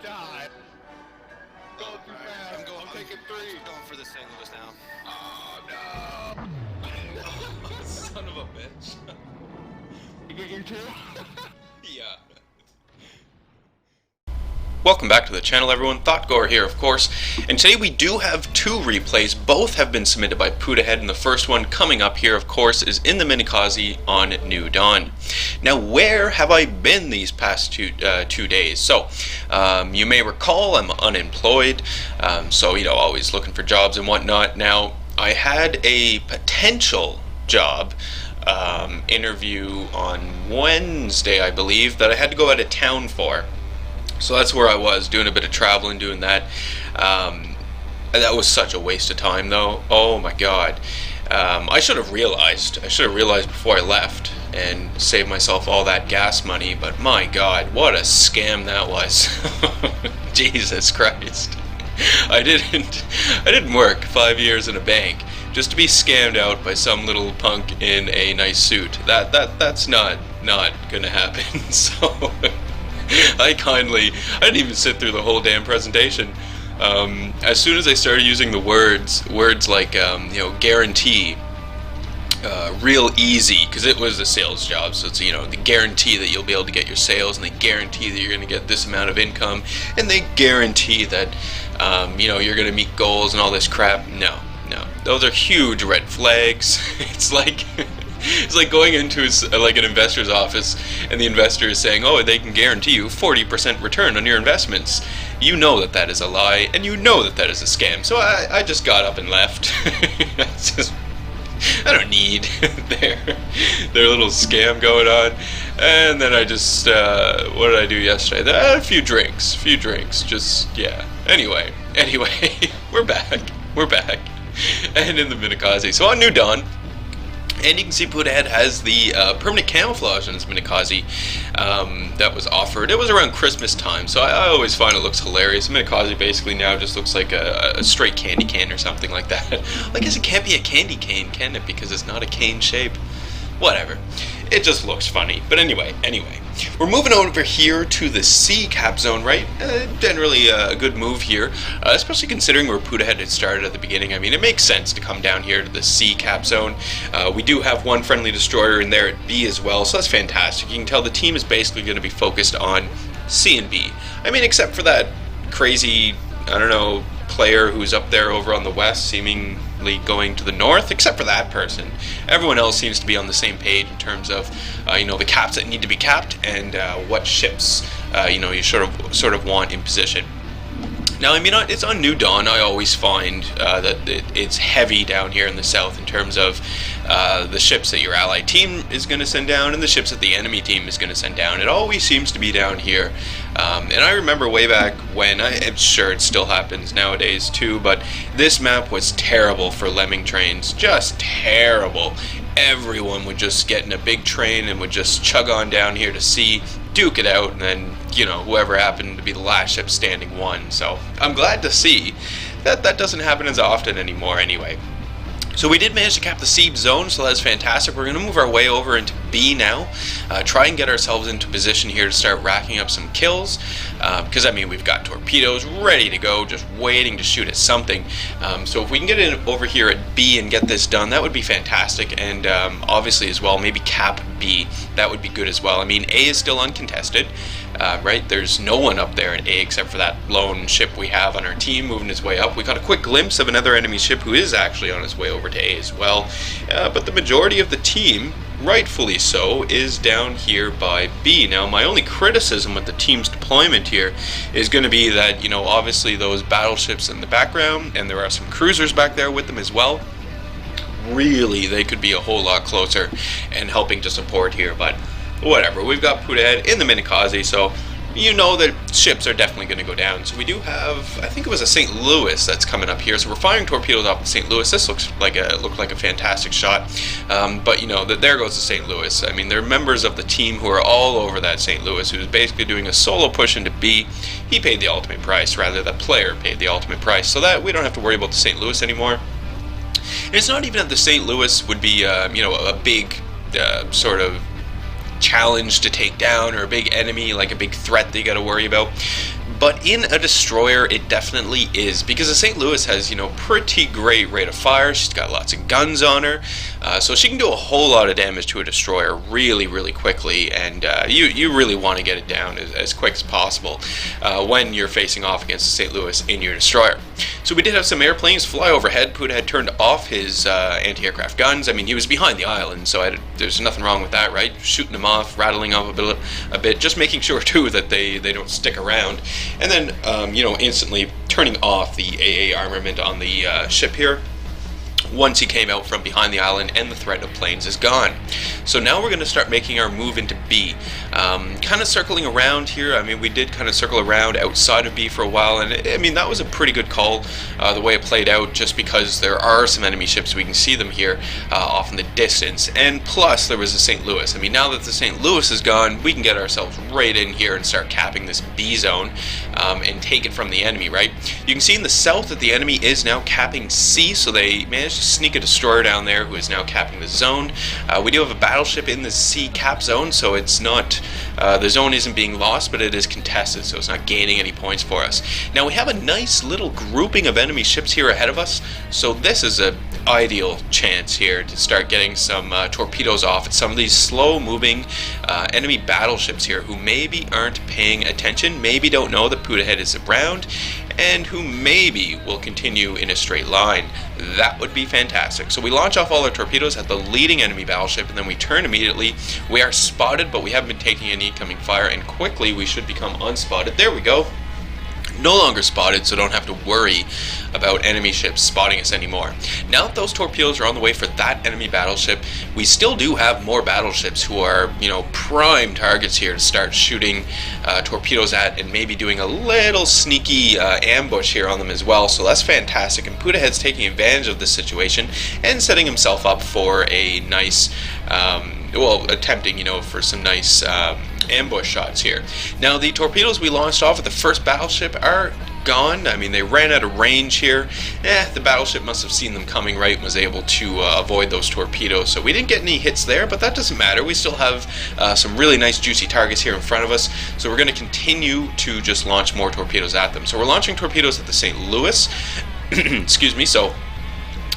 God. Going too fast. I'm taking 3. I'm going for the St. Louis now. Oh, no. Son of a bitch. You get your 2? Yeah. Welcome back to the channel, everyone. Thotgor here, of course, and today we do have 2 replays. Both have been submitted by Puddahead, and the first one coming up here, of course, is in the Minekaze on New Dawn. Now, where have I been these past two days? So, you may recall I'm unemployed, so, always looking for jobs and whatnot. Now, I had a potential job interview on Wednesday, I believe, that I had to go out of town for. So that's where I was, doing a bit of traveling, doing that. That was such a waste of time, though. Oh my god. I should have realized. Before I left and saved myself all that gas money. But my god, what a scam that was. Jesus Christ. I didn't work 5 years in a bank just to be scammed out by some little punk in a nice suit. That's not gonna happen. So. I didn't even sit through the whole damn presentation. As soon as I started using the words like, guarantee, real easy, because it was a sales job, so it's, the guarantee that you'll be able to get your sales, and they guarantee that you're going to get this amount of income, and they guarantee that, you're going to meet goals and all this crap. No. Those are huge red flags. It's like going into an investor's office, and the investor is saying, oh, they can guarantee you 40% return on your investments. You know that is a lie, and you know that is a scam. So I just got up and left. I don't need their little scam going on. And then I just, what did I do yesterday? I had a few drinks, just, yeah. Anyway, we're back. And in the Minekaze. So on New Dawn, and you can see Puddahead has the permanent camouflage in his Minekaze that was offered. It was around Christmas time, so I always find it looks hilarious. Minekaze basically now just looks like a straight candy cane or something like that. I guess it can't be a candy cane, can it? Because it's not a cane shape. Whatever. It just looks funny. But anyway. We're moving over here to the C cap zone, right? Generally a good move here, especially considering where Puddahead had started at the beginning. I mean, it makes sense to come down here to the C cap zone. We do have one friendly destroyer in there at B as well, so that's fantastic. You can tell the team is basically going to be focused on C and B. I mean, except for that crazy, player who's up there over on the west, seemingly going to the north, except for that person. Everyone else seems to be on the same page in terms of, the caps that need to be capped and what ships, you sort of want in position. Now, I mean, it's on New Dawn. I always find that it's heavy down here in the south in terms of the ships that your allied team is going to send down and the ships that the enemy team is going to send down. It always seems to be down here. And I remember way back when, I'm sure it still happens nowadays too, but this map was terrible for lemming trains. Just terrible. Everyone would just get in a big train and would just chug on down here to sea, duke it out, and then, whoever happened to be the last ship standing won. So I'm glad to see that doesn't happen as often anymore anyway. So we did manage to cap the C zone, so that's fantastic. We're going to move our way over into B now, try and get ourselves into position here to start racking up some kills, because, we've got torpedoes ready to go, just waiting to shoot at something. So if we can get in over here at B and get this done, that would be fantastic, and obviously as well, maybe cap B, that would be good as well. I mean, A is still uncontested. Right? There's no one up there in A except for that lone ship we have on our team moving his way up. We got a quick glimpse of another enemy ship who is actually on his way over to A as well. But the majority of the team, rightfully so, is down here by B. Now, my only criticism with the team's deployment here is going to be that, obviously those battleships in the background, and there are some cruisers back there with them as well. Really, they could be a whole lot closer and helping to support here, but whatever. We've got Puddahead in the Minekaze, so that ships are definitely going to go down. So we do have, I think it was a St. Louis that's coming up here. So we're firing torpedoes off the St. Louis. This looked like a fantastic shot. But there goes the St. Louis. I mean, they're members of the team who are all over that St. Louis, who's basically doing a solo push into B. He paid the ultimate price, rather the player paid the ultimate price, so that we don't have to worry about the St. Louis anymore. And it's not even that the St. Louis would be, a big sort of challenge to take down, or a big enemy, like a big threat that you got to worry about. But in a destroyer, it definitely is, because the St. Louis has, pretty great rate of fire. She's got lots of guns on her, so she can do a whole lot of damage to a destroyer really, really quickly, and you really want to get it down as quick as possible when you're facing off against the St. Louis in your destroyer. So we did have some airplanes fly overhead. Puddahead turned off his anti-aircraft guns. I mean, he was behind the island, so there's nothing wrong with that, right? Shooting them off, rattling off a bit, just making sure, too, that they don't stick around. And then, instantly turning off the AA armament on the ship here once he came out from behind the island and the threat of planes is gone. So now we're going to start making our move into B. Kind of circling around here. I mean, we did kind of circle around outside of B for a while, and I mean, that was a pretty good call the way it played out, just because there are some enemy ships. We can see them here off in the distance, and plus there was a St. Louis. I mean, now that the St. Louis is gone, we can get ourselves right in here and start capping this B zone and take it from the enemy, right? You can see in the south that the enemy is now capping C, so they managed to sneak a destroyer down there who is now capping the zone. We do have a battleship in the C cap zone, so it's not, the zone isn't being lost, but it is contested, so it's not gaining any points for us. Now we have a nice little grouping of enemy ships here ahead of us, so this is an ideal chance here to start getting some torpedoes off at some of these slow moving enemy battleships here who maybe aren't paying attention, maybe don't know that Puddahead is around, and who maybe will continue in a straight line. That would be fantastic. So we launch off all our torpedoes at the leading enemy battleship, and then we turn immediately. We are spotted, but we haven't been taking any incoming fire, and quickly we should become unspotted. There we go. No longer spotted, so don't have to worry about enemy ships spotting us anymore. Now that those torpedoes are on the way for that enemy battleship, we still do have more battleships who are, prime targets here to start shooting torpedoes at, and maybe doing a little sneaky ambush here on them as well. So that's fantastic, and Puddahead's taking advantage of this situation and setting himself up for a nice, attempting, for some nice ambush shots here. Now the torpedoes we launched off at the first battleship are gone. I mean, they ran out of range here. The battleship must have seen them coming, right, and was able to avoid those torpedoes. So we didn't get any hits there, but that doesn't matter. We still have some really nice juicy targets here in front of us, so we're going to continue to just launch more torpedoes at them. So we're launching torpedoes at the St. Louis. Excuse me. So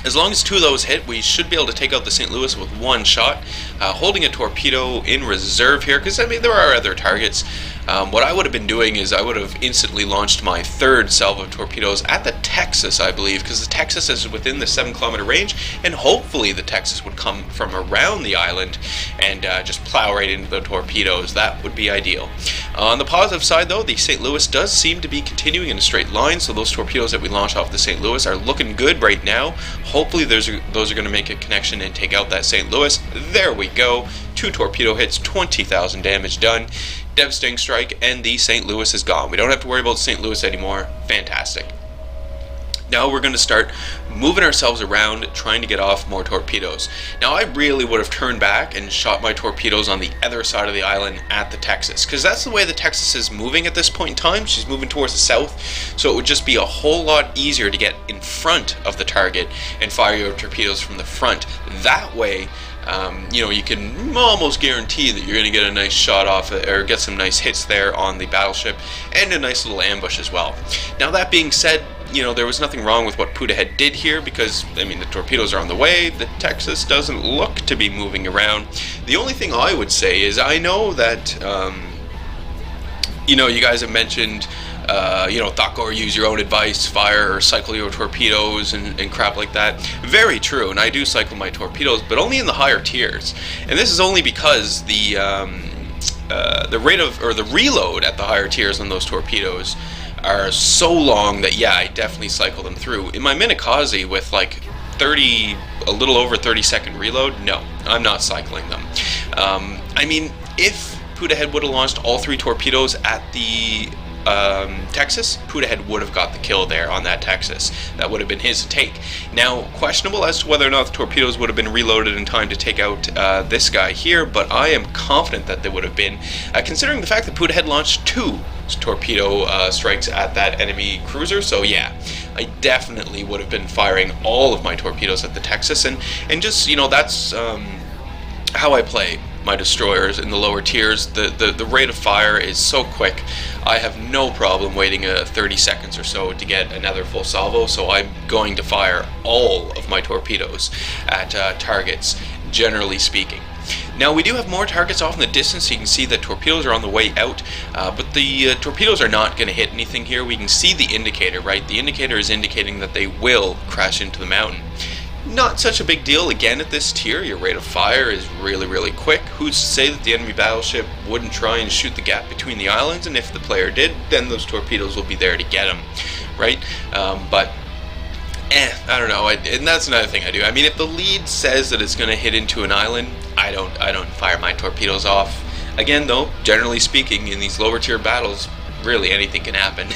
as long as two of those hit, we should be able to take out the St. Louis with one shot. Holding a torpedo in reserve here, because I mean, there are other targets. What I would have been doing is I would have instantly launched my third salvo of torpedoes at the Texas, I believe, because the Texas is within the 7-kilometer range, and hopefully the Texas would come from around the island and just plow right into the torpedoes. That would be ideal. On the positive side, though, the St. Louis does seem to be continuing in a straight line, so those torpedoes that we launched off the St. Louis are looking good right now. Hopefully those are going to make a connection and take out that St. Louis. There we go. 2 torpedo hits, 20,000 damage done. Devastating strike, and the St. Louis is gone. We don't have to worry about St. Louis anymore. Fantastic. Now we're going to start moving ourselves around, trying to get off more torpedoes. Now I really would have turned back and shot my torpedoes on the other side of the island at the Texas, because that's the way the Texas is moving at this point in time. She's moving towards the south, so it would just be a whole lot easier to get in front of the target and fire your torpedoes from the front. That way, you can almost guarantee that you're going to get a nice shot off, or get some nice hits there on the battleship, and a nice little ambush as well. Now that being said, there was nothing wrong with what Puddahead did here, because, I mean, the torpedoes are on the way. The Texas doesn't look to be moving around. The only thing I would say is I know that, you guys have mentioned, Thotgor, use your own advice, fire or cycle your torpedoes and crap like that. Very true, and I do cycle my torpedoes, but only in the higher tiers. And this is only because the rate of, or the reload at the higher tiers on those torpedoes are so long that, yeah, I definitely cycle them through. In my Minekaze with like a little over 30-second reload, no, I'm not cycling them. I mean, if Puddahead would have launched all 3 torpedoes at the Texas, Puddahead would have got the kill there on that Texas. That would have been his take. Now, questionable as to whether or not the torpedoes would have been reloaded in time to take out this guy here, but I am confident that they would have been, considering the fact that Puddahead launched 2 torpedo strikes at that enemy cruiser. So yeah, I definitely would have been firing all of my torpedoes at the Texas, and just, that's how I play. my destroyers in the lower tiers. The rate of fire is so quick. I have no problem waiting 30 seconds or so to get another full salvo, so I'm going to fire all of my torpedoes at targets, generally speaking. Now, we do have more targets off in the distance, so you can see that torpedoes are on the way out, but the torpedoes are not going to hit anything here. We can see the indicator, right? The indicator is indicating that they will crash into the mountain. Not such a big deal. Again, at this tier, your rate of fire is really, really quick. Who's to say that the enemy battleship wouldn't try and shoot the gap between the islands, and if the player did, then those torpedoes will be there to get them, right? I don't know, and that's another thing I do. I mean, if the lead says that it's going to hit into an island, I don't fire my torpedoes off. Again, though, generally speaking, in these lower tier battles, really anything can happen.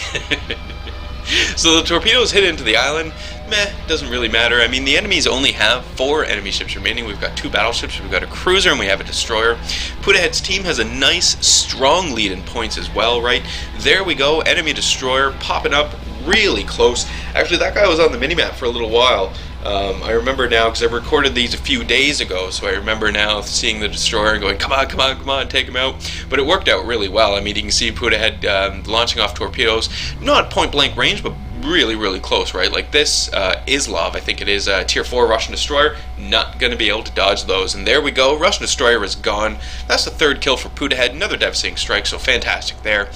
So the torpedoes hit into the island. Meh, doesn't really matter. I mean, the enemies only have 4 enemy ships remaining. We've got 2 battleships, we've got a cruiser, and we have a destroyer. Puddahead's team has a nice, strong lead in points as well, right? There we go, enemy destroyer popping up really close. Actually, that guy was on the minimap for a little while. I remember now, because I recorded these a few days ago, so I remember now seeing the destroyer and going, come on, come on, come on, take him out. But it worked out really well. I mean, you can see Puddahead launching off torpedoes, not point-blank range, but really, really close, right? Like this Islov, I think it is, tier 4 Russian destroyer, not going to be able to dodge those. And there we go, Russian destroyer is gone. That's the 3rd kill for Puddahead, another devastating strike, so fantastic there.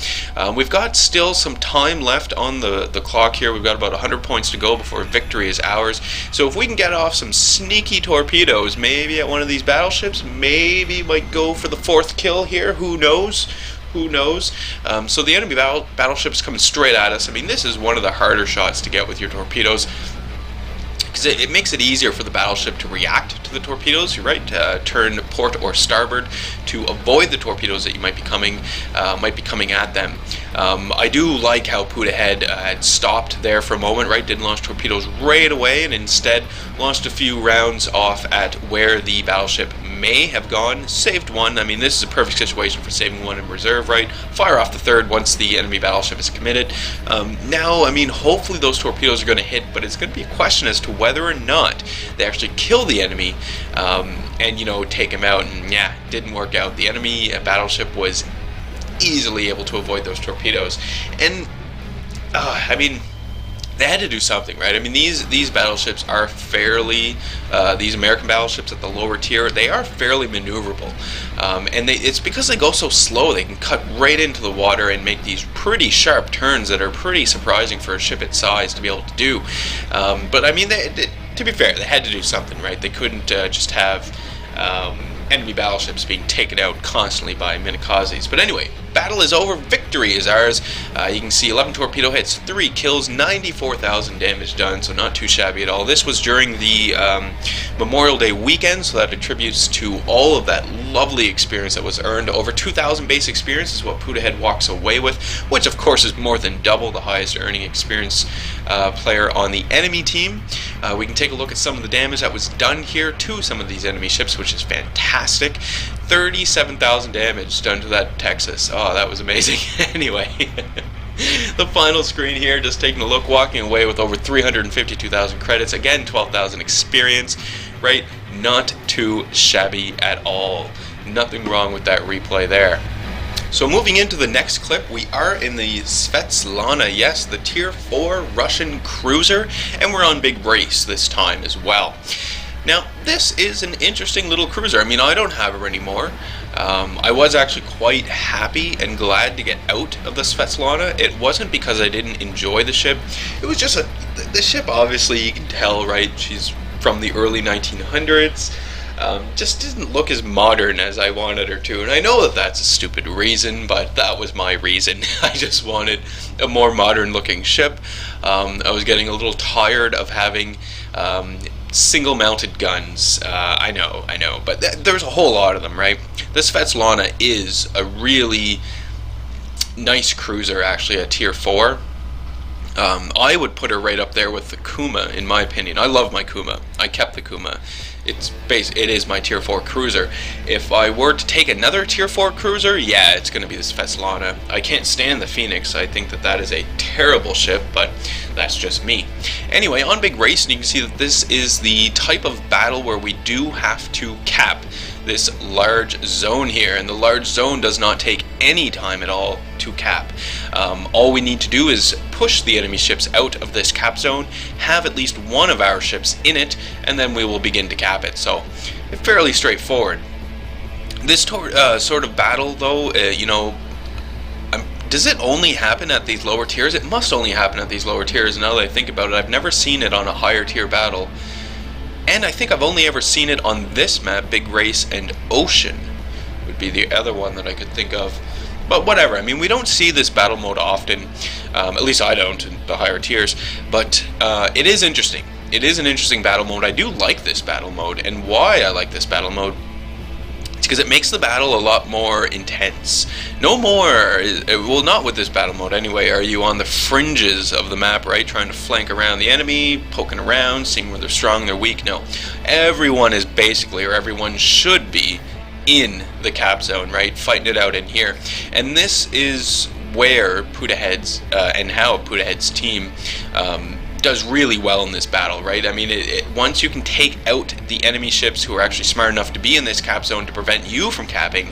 We've got still some time left on the clock here. We've got about 100 points to go before victory is ours. So if we can get off some sneaky torpedoes, maybe at one of these battleships, maybe might go for the 4th kill here, who knows? Who knows? So the enemy battleship's coming straight at us. I mean, this is one of the harder shots to get with your torpedoes, because it makes it easier for the battleship to react to the torpedoes. You're right, turn port or starboard to avoid the torpedoes that you might be coming at them. I do like how Puddahead had stopped there for a moment, right? Didn't launch torpedoes right away, and instead launched a few rounds off at where the battleship may have gone. Saved one. I mean, this is a perfect situation for saving one in reserve, right? Fire off the 3rd once the enemy battleship is committed. Now, I mean, hopefully those torpedoes are going to hit, but it's going to be a question as to whether or not they actually kill the enemy and, you know, take him out. And yeah, didn't work out. The enemy battleship was easily able to avoid those torpedoes. And, I mean, they had to do something, right? I mean, these battleships are fairly, these American battleships at the lower tier, they are fairly maneuverable. And it's because they go so slow, they can cut right into the water and make these pretty sharp turns that are pretty surprising for a ship its size to be able to do. But I mean, to be fair, they had to do something, right? They couldn't just have enemy battleships being taken out constantly by Minekazes. But anyway, battle is over, victory is ours. You can see 11 torpedo hits, 3 kills, 94,000 damage done, so not too shabby at all. This was during the Memorial Day weekend, so that attributes to all of that lovely experience that was earned. Over 2,000 base experience is what Puddahead walks away with, which of course is more than double the highest earning experience player on the enemy team. We can take a look at some of the damage that was done here to some of these enemy ships, which is fantastic. 37,000 damage done to that Texas. Oh, that was amazing. Anyway, the final screen here, just taking a look, walking away with over 352,000 credits. Again, 12,000 experience, right? Not too shabby at all. Nothing wrong with that replay there. So moving into the next clip, we are in the Svietlana, yes, the tier 4 Russian cruiser, and we're on Big Race this time as well. Now, this is an interesting little cruiser. I mean, I don't have her anymore. I was actually quite happy and glad to get out of the Svietlana. It wasn't because I didn't enjoy the ship. It was just the ship, obviously, you can tell, right? She's from the early 1900s. Just didn't look as modern as I wanted her to. And I know that that's a stupid reason, but that was my reason. I just wanted a more modern looking ship. I was getting a little tired of having single mounted guns. I know, but there's a whole lot of them, right? This Svietlana is a really nice cruiser, actually, a tier 4. I would put her right up there with the Kuma, in my opinion. I love my Kuma. I kept the Kuma. It is my tier 4 cruiser. If I were to take another tier 4 cruiser, yeah, it's going to be the Svietlana. I can't stand the Phoenix. I think that is a terrible ship, but that's just me. Anyway, on Big Race, and you can see that this is the type of battle where we do have to cap this large zone here, and the large zone does not take any time at all to cap. All we need to do is push the enemy ships out of this cap zone, have at least one of our ships in it, and then we will begin to cap it. So fairly straightforward. This sort of battle, though, does it only happen at these lower tiers? It must only happen at these lower tiers. Now that I think about it, I've never seen it on a higher tier battle. And I think I've only ever seen it on this map, Big Race and Ocean would be the other one that I could think of. But whatever, I mean, we don't see this battle mode often, at least I don't in the higher tiers, but it is interesting. It is an interesting battle mode. I do like this battle mode, and why I like this battle mode, it's because it makes the battle a lot more intense. No more, well, not with this battle mode anyway, are you on the fringes of the map, right, trying to flank around the enemy, poking around, seeing where they're strong, they're weak. No, everyone is basically, or everyone should be, in the cap zone, right, fighting it out in here. And this is where Puddahead's and how Puddahead's team does really well in this battle, right? I mean, once you can take out the enemy ships who are actually smart enough to be in this cap zone to prevent you from capping,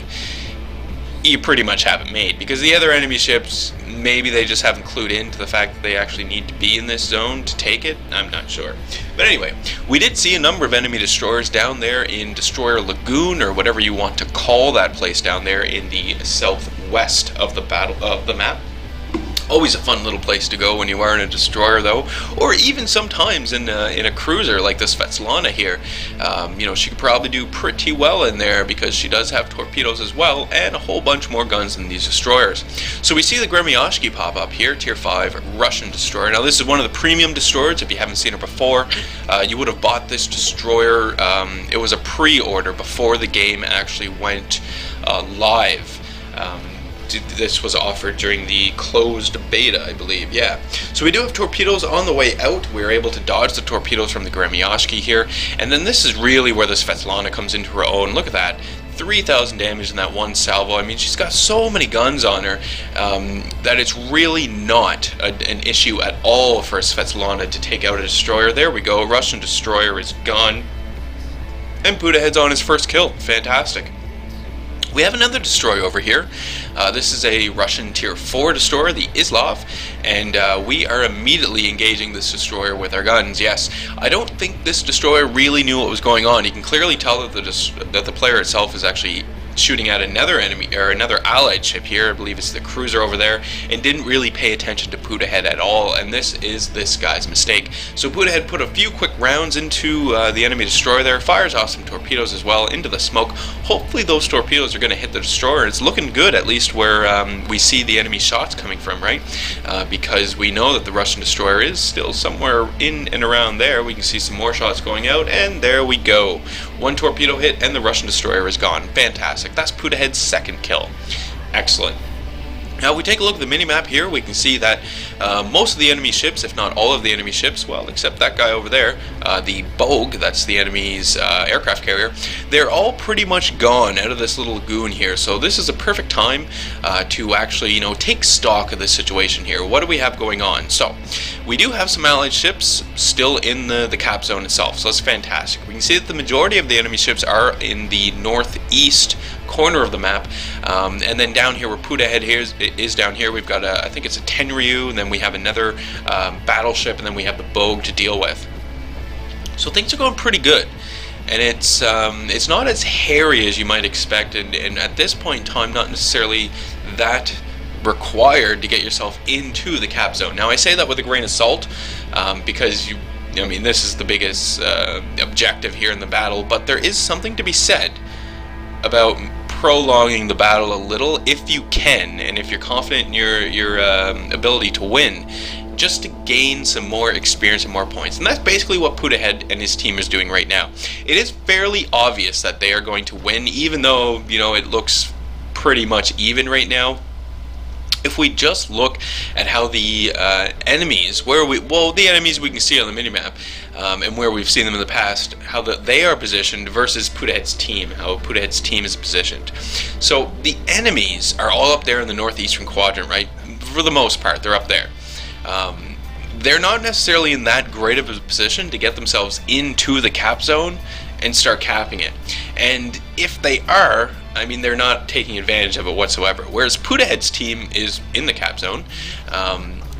you pretty much have it made, because the other enemy ships, maybe they just haven't clued into the fact that they actually need to be in this zone to take it. I'm not sure. But anyway, we did see a number of enemy destroyers down there in Destroyer Lagoon, or whatever you want to call that place down there in the southwest of the map. Always a fun little place to go when you are in a destroyer, though, or even sometimes in a cruiser like the Svietlana here. She could probably do pretty well in there because she does have torpedoes as well, and a whole bunch more guns than these destroyers. So we see the Gremyashki pop up here, Tier 5 Russian destroyer. Now this is one of the premium destroyers. If you haven't seen it before, you would have bought this destroyer. It was a pre-order before the game actually went live. This was offered during the closed beta, I believe, yeah. So we do have torpedoes on the way out. We're able to dodge the torpedoes from the Gremyashki here. And then this is really where the Svietlana comes into her own. Look at that. 3,000 damage in that one salvo. I mean, she's got so many guns on her that it's really not an issue at all for Svietlana to take out a destroyer. There we go. Russian destroyer is gone. And Puddahead's on his first kill. Fantastic. We have another destroyer over here. This is a Russian Tier 4 destroyer, the Islov, and we are immediately engaging this destroyer with our guns. Yes, I don't think this destroyer really knew what was going on. You can clearly tell that the player itself is actually shooting at another enemy, or another allied ship here. I believe it's the cruiser over there, and didn't really pay attention to Puddahead at all, and this is this guy's mistake. So Puddahead put a few quick rounds into the enemy destroyer there, fires off some torpedoes as well into the smoke. Hopefully those torpedoes are going to hit the destroyer. It's looking good, at least where we see the enemy shots coming from, right? Because we know that the Russian destroyer is still somewhere in and around there. We can see some more shots going out, and there we go. One torpedo hit, and the Russian destroyer is gone. Fantastic. That's Puddahead's second kill. Excellent. Now, if we take a look at the minimap here, we can see that most of the enemy ships, if not all of the enemy ships, well, except that guy over there, the Bogue, that's the enemy's aircraft carrier, they're all pretty much gone out of this little lagoon here. So this is a perfect time to actually, take stock of this situation here. What do we have going on? So, we do have some allied ships still in the cap zone itself, so that's fantastic. We can see that the majority of the enemy ships are in the northeast corner of the map, and then down here where Puddahead is down here, we've got I think it's a Tenryu, and then we have another battleship, and then we have the Bogue to deal with. So things are going pretty good, and it's not as hairy as you might expect, and at this point in time, not necessarily that required to get yourself into the cap zone. Now I say that with a grain of salt, because this is the biggest objective here in the battle, but there is something to be said about prolonging the battle a little if you can, and if you're confident in your ability to win, just to gain some more experience and more points. And that's basically what Puddahead and his team is doing right now. It is fairly obvious that they are going to win, even though it looks pretty much even right now. If we just look at how the enemies, the enemies we can see on the minimap, and where we've seen them in the past, how they are positioned versus Puddahead's team, how Puddahead's team is positioned. So the enemies are all up there in the northeastern quadrant, right? For the most part, they're up there. They're not necessarily in that great of a position to get themselves into the cap zone and start capping it. And if they are, I mean, they're not taking advantage of it whatsoever. Whereas Puddahead's team is in the cap zone,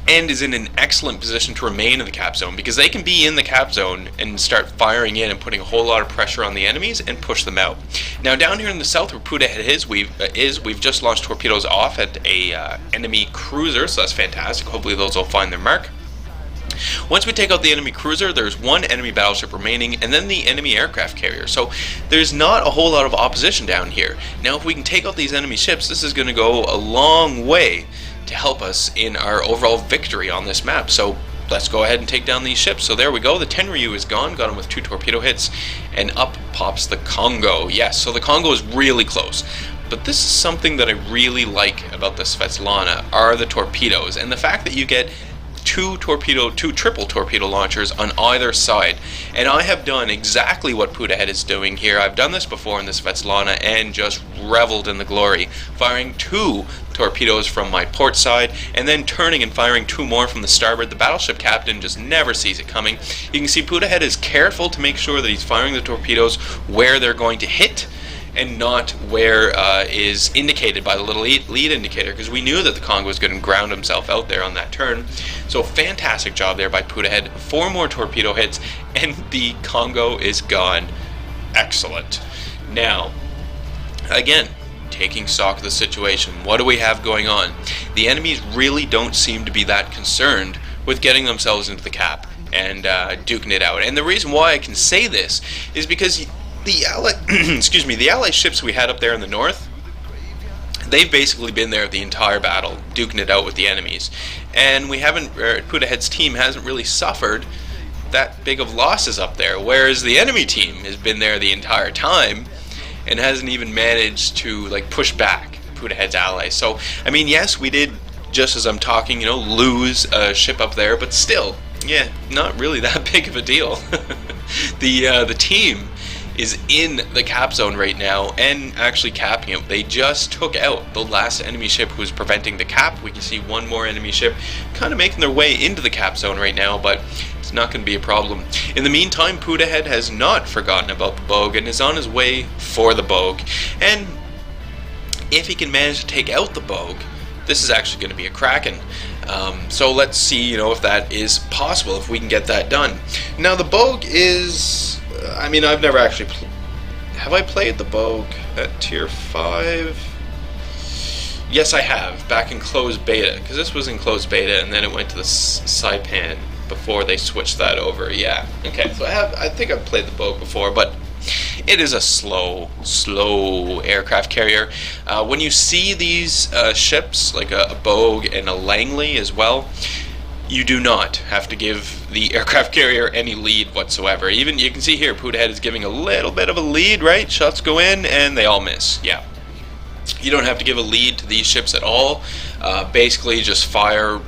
and is in an excellent position to remain in the cap zone, because they can be in the cap zone and start firing in and putting a whole lot of pressure on the enemies and push them out. Now down here in the south where Puddahead is, we've just launched torpedoes off at a enemy cruiser, so that's fantastic. Hopefully those will find their mark. Once we take out the enemy cruiser, there's one enemy battleship remaining, and then the enemy aircraft carrier. So there's not a whole lot of opposition down here. Now if we can take out these enemy ships, this is going to go a long way to help us in our overall victory on this map. So let's go ahead and take down these ships. So there we go, the Tenryu is gone, got him with 2 torpedo hits, and up pops the Congo. Yes, so the Congo is really close. But this is something that I really like about the Svietlana, are the torpedoes, and the fact that you get two triple torpedo launchers on either side. And I have done exactly what Puddahead is doing here. I've done this before in the Svietlana and just reveled in the glory, firing 2 torpedoes from my port side and then turning and firing 2 more from the starboard. The battleship captain just never sees it coming. You can see Puddahead is careful to make sure that he's firing the torpedoes where they're going to hit, and not where is indicated by the little lead indicator, because we knew that the Congo was going to ground himself out there on that turn. So fantastic job there by Puddahead. 4 more torpedo hits and the Congo is gone. Excellent. Now, again, taking stock of the situation, what do we have going on? The enemies really don't seem to be that concerned with getting themselves into the cap and duking it out. And the reason why I can say this is because the Allied ships we had up there in the north, they've basically been there the entire battle, duking it out with the enemies. And we haven't, Puddahead's team hasn't really suffered that big of losses up there, whereas the enemy team has been there the entire time and hasn't even managed to like push back Puddahead's allies. So, I mean, yes, we did, just as I'm talking, lose a ship up there, but still, yeah, not really that big of a deal. The team is in the cap zone right now and actually capping it. They just took out the last enemy ship who was preventing the cap. We can see one more enemy ship kind of making their way into the cap zone right now, but it's not going to be a problem. In the meantime, Puddahead has not forgotten about the Bogue and is on his way for the Bogue. And if he can manage to take out the Bogue, this is actually going to be a Kraken. So let's see, if that is possible, if we can get that done. Now the Bogue is, I mean, I've never actually have I played the Bogue at tier 5? Yes, I have, back in closed beta, because this was in closed beta and then it went to the Saipan before they switched that over. Yeah, okay, so I think I've played the Bogue before, but it is a slow aircraft carrier. When you see these ships, like a Bogue and a Langley as well, you do not have to give the aircraft carrier any lead whatsoever. Even you can see here, Puddahead is giving a little bit of a lead, right? Shots go in and they all miss. Yeah, you don't have to give a lead to these ships at all. Basically, just fire,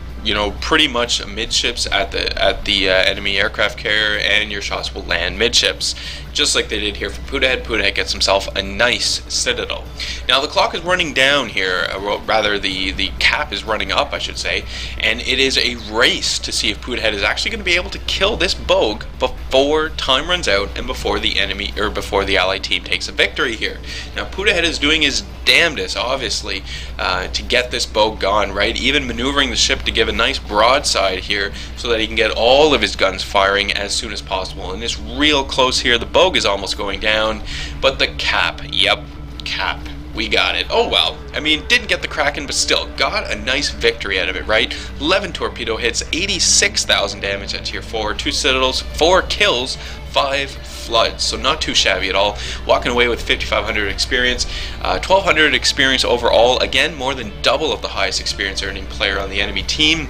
pretty much midships at the enemy aircraft carrier, and your shots will land midships, just like they did here for Puddahead. Puddahead gets himself a nice citadel. Now the clock is running down here, rather the cap is running up, I should say, and it is a race to see if Puddahead is actually going to be able to kill this Bogue before time runs out and before the Allied team takes a victory here. Now Puddahead is doing his damnedest, obviously, to get this Bogue gone, right? Even maneuvering the ship to give a nice broadside here so that he can get all of his guns firing as soon as possible. And it's real close here. The Bogue is almost going down, but the cap, yep, cap, we got it. Oh well, I mean, didn't get the Kraken, but still got a nice victory out of it, right? 11 torpedo hits, 86,000 damage at tier 4, 2 citadels, 4 kills, 5 floods, so not too shabby at all. Walking away with 5,500 experience, 1,200 experience overall, again more than double of the highest experience earning player on the enemy team.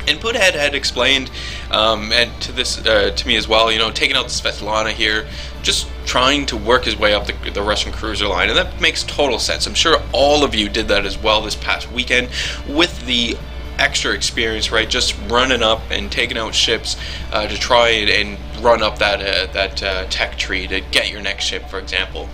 And Puddahead had explained, and to me as well, taking out the Svietlana here, just trying to work his way up the Russian cruiser line, and that makes total sense. I'm sure all of you did that as well this past weekend with the extra experience, right? Just running up and taking out ships to try and run up that tech tree to get your next ship, for example.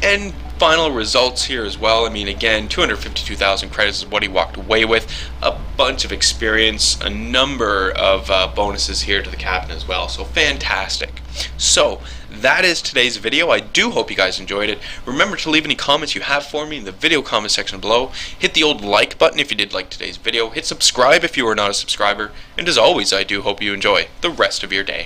And final results here as well. I mean, again, 252,000 credits is what he walked away with. A bunch of experience, a number of bonuses here to the captain as well. So fantastic. So that is today's video. I do hope you guys enjoyed it. Remember to leave any comments you have for me in the video comment section below. Hit the old like button if you did like today's video. Hit subscribe if you are not a subscriber. And as always, I do hope you enjoy the rest of your day.